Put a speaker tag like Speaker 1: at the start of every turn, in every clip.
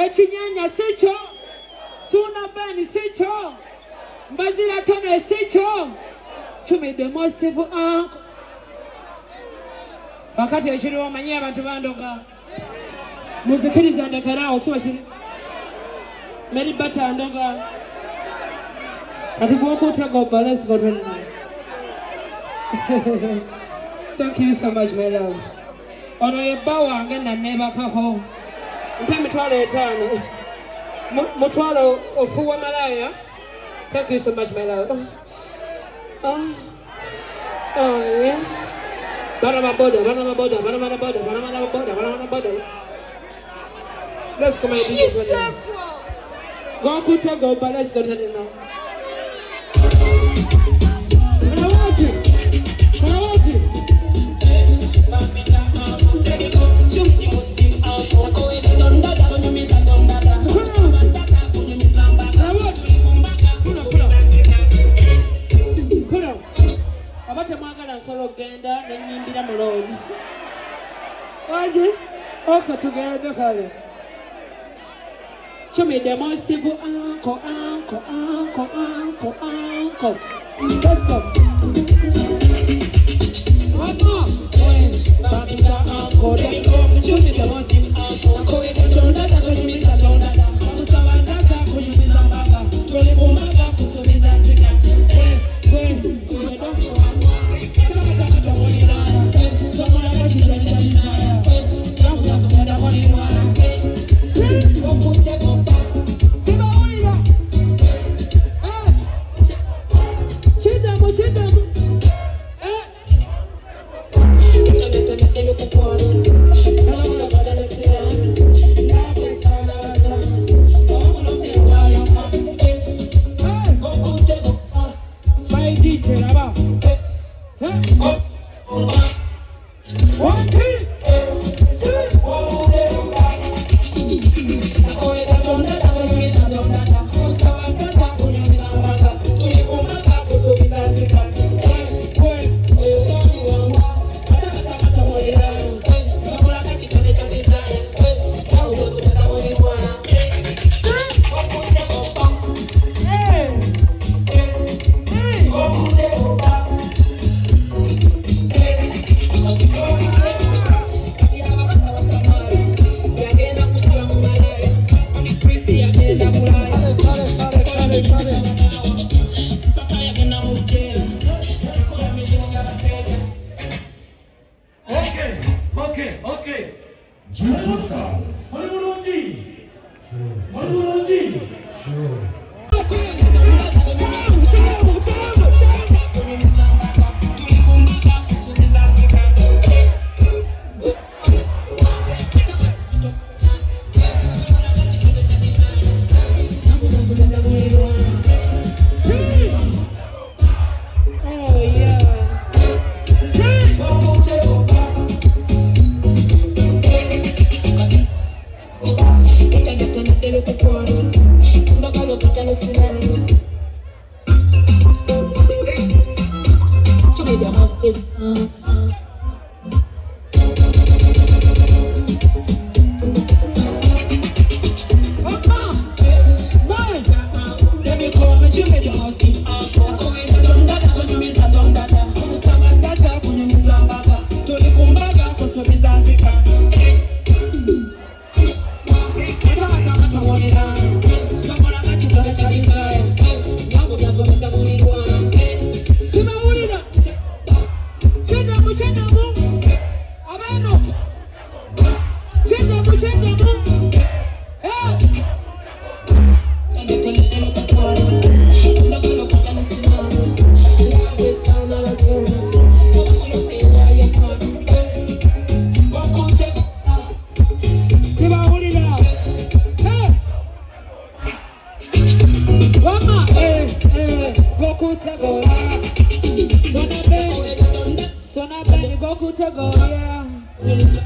Speaker 1: Echinyanya sicho. Suna bani sicho. Mbazira tone sicho. Chumi the most evil uncle. Wakati eshiri wa manyia bantu bandoka. Muzikiriza ndakarao suwa shiri. Meri bata andoka. Ati kuwaku utego balance bottle. Thank you so much, my love. Ono yebawa ngenda neba kaho. Mpe mitwalo etano. Mutwalo ofuwa malaya. Thank you so much, my love. Oh yeah. Banana boda. Let's come and do this one. Go put a go, but let's go to the now. I want you. Solo genda nenyimbira mulonzi waje oka tugenda kale chumi the most evil uncle. Let's go. One more. Babita uncle, let me go. Chumi the most evil uncle. Don't let that go to me, sir. Don't let that. Musawandaka kuyumiza mbaka. Tole kumaka kusumiza zika.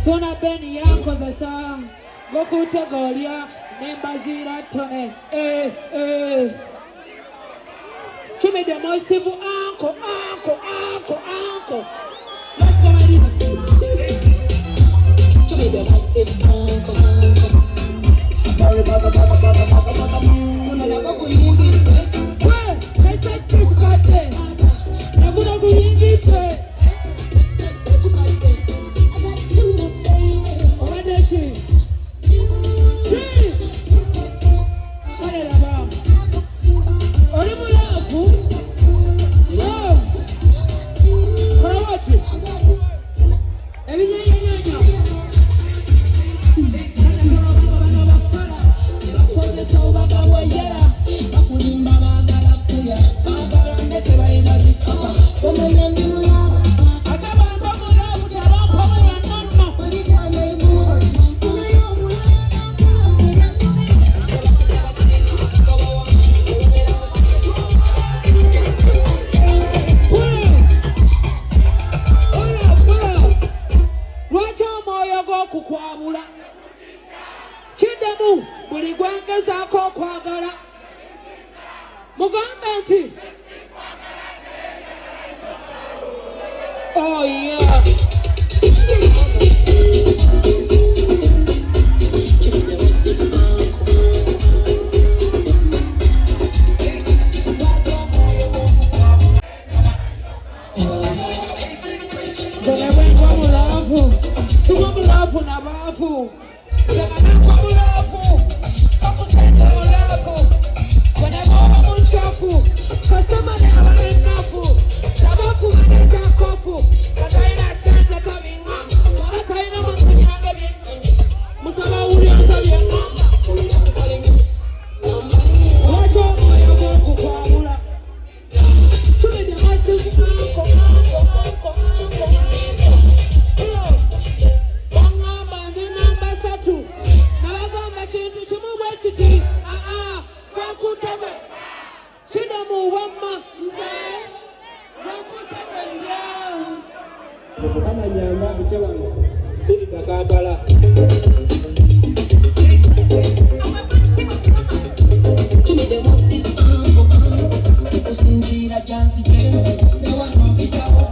Speaker 1: Sona beni yako zasa Gokute golia Nembazira tone Chumi the most evil uncle Let's go Chumi the most evil uncle kwabula kiddemu buli gwengezaako okwagala mugambe nti oh yeah Mulavu na bafu Sema mulavu Kakusenta mulavu Wanamoha mchafu Kastama na hawa enafu Sabafu aneta kofu Kataina senta kaminga Kataina mkunyanga bien Musaba uli anta bien Wajo moyo goku kwa mula Chune de masifu Anko kama nyamba mchewano siri kakabala Chumi de mosti kusinzira jansi je ne wano bitao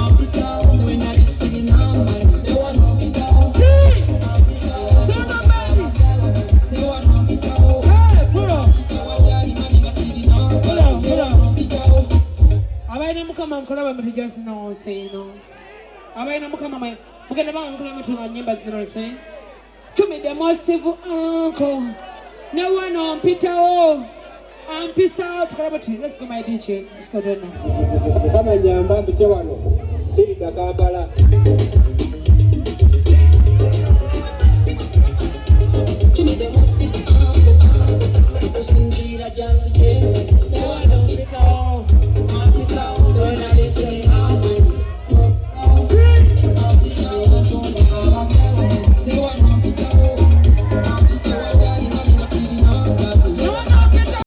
Speaker 1: Ambisa we na risiri namba ne wano bitao Ambisa sana bali ne wano bitao hey bro sawajali mani gasiri namba ne wano bitao abaina mukama mkolaba mtijasi no say no abaina mukama mai mugenda bangula mutuna nyimba zino say Chumi the most civil uncle no one on Peter oh and peace out Karabati let's go my DJ let's go there now kama nyamba mtewano siri kakabala Chumi the